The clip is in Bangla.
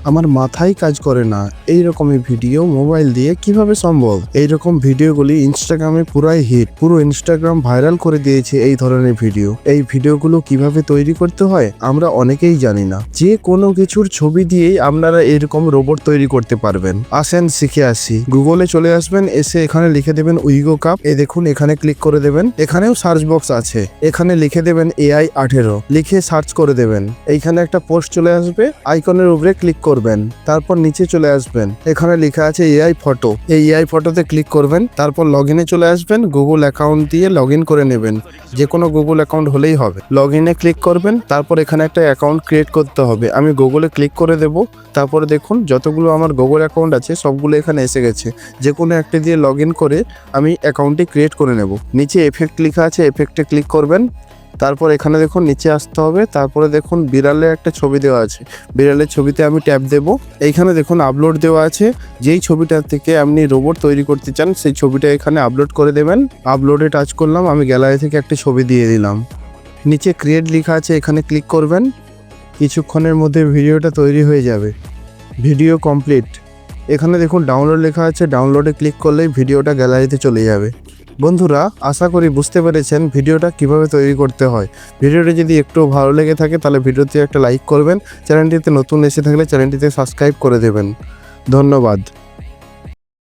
আমার মাথায় কাজ করে না এই রকমের ভিডিও মোবাইল দিয়ে কিভাবে সম্ভব। এই রকম ভিডিওগুলি ইনস্টাগ্রামে পুরাই হিট, পুরো ইনস্টাগ্রাম ভাইরাল করে দিয়েছে এই ধরনের ভিডিও। এই ভিডিওগুলো কিভাবে তৈরি করতে হয় আমরা অনেকেই জানি না। যে কোনো কিছুর ছবি দিয়েই আপনারা এরকম রোবট তৈরি করতে পারবেন। আসেন শিখে আসি। গুগলে চলে আসবেন, এসে এখানে লিখে দেবেন উইগো কাপ। এই দেখুন এখানে ক্লিক করে দেবেন, এখানেও সার্চ বক্স আছে, এখানে লিখে দেবেন AI 18, লিখে সার্চ করে দেবেন। এইখানে একটা পোস্ট চলে আসবে, আইকনের উপরে ক্লিক করবেন, তারপর নিচে চলে আসবেন, এখানে লেখা আছে AI ফটো। এই AI ফটোতে ক্লিক করবেন, তারপর লগইনে চলে আসবেন, গুগল অ্যাকাউন্ট দিয়ে লগইন করে নেবেন। যে কোনো গুগল অ্যাকাউন্ট হলেই হবে। লগইনে ক্লিক করবেন, তারপর এখানে একটা অ্যাকাউন্ট ক্রিয়েট করতে হবে। আমি গুগলে ক্লিক করে দেব। তারপরে দেখুন যতগুলো আমার গুগল অ্যাকাউন্ট আছে সবগুলো এখানে এসে গেছে। যে কোনো একটা দিয়ে লগইন করে আমি অ্যাকাউন্টটি ক্রিয়েট করে নেব। নিচে এফেক্ট লেখা আছে, এফেক্টে ক্লিক করবেন। তারপর এখানে দেখুন নিচে আসতে হবে, তারপরে দেখুন বিড়ালের একটা ছবি দেওয়া আছে, বিড়ালের ছবিতে আমি ট্যাপ দেব। এইখানে দেখুন আপলোড দেওয়া আছে, যেই ছবিটা থেকে আপনি রোবট তৈরি করতে চান সেই ছবিটা এখানে আপলোড করে দেবেন। আপলোডে টাচ করলাম, আমি গ্যালারি থেকে একটা ছবি দিয়ে দিলাম। নিচে ক্রিয়েট লেখা আছে, এখানে ক্লিক করবেন। কিছুক্ষণের মধ্যে ভিডিওটা তৈরি হয়ে যাবে। Video complete. এখানে দেখুন ডাউনলোড লেখা আছে, ডাউনলোডে ক্লিক করলেই ভিডিওটা গ্যালারিতে চলে যাবে। বন্ধুরা আশা করি বুঝতে পেরেছেন ভিডিওটা কিভাবে তৈরি করতে হয়। ভিডিওটা যদি একটু ভালো লেগে থাকে তাহলে ভিডিওতে একটা লাইক করবেন। চ্যানেলটিতে নতুন এসে থাকলে চ্যানেলটিতে সাবস্ক্রাইব করে দেবেন। ধন্যবাদ।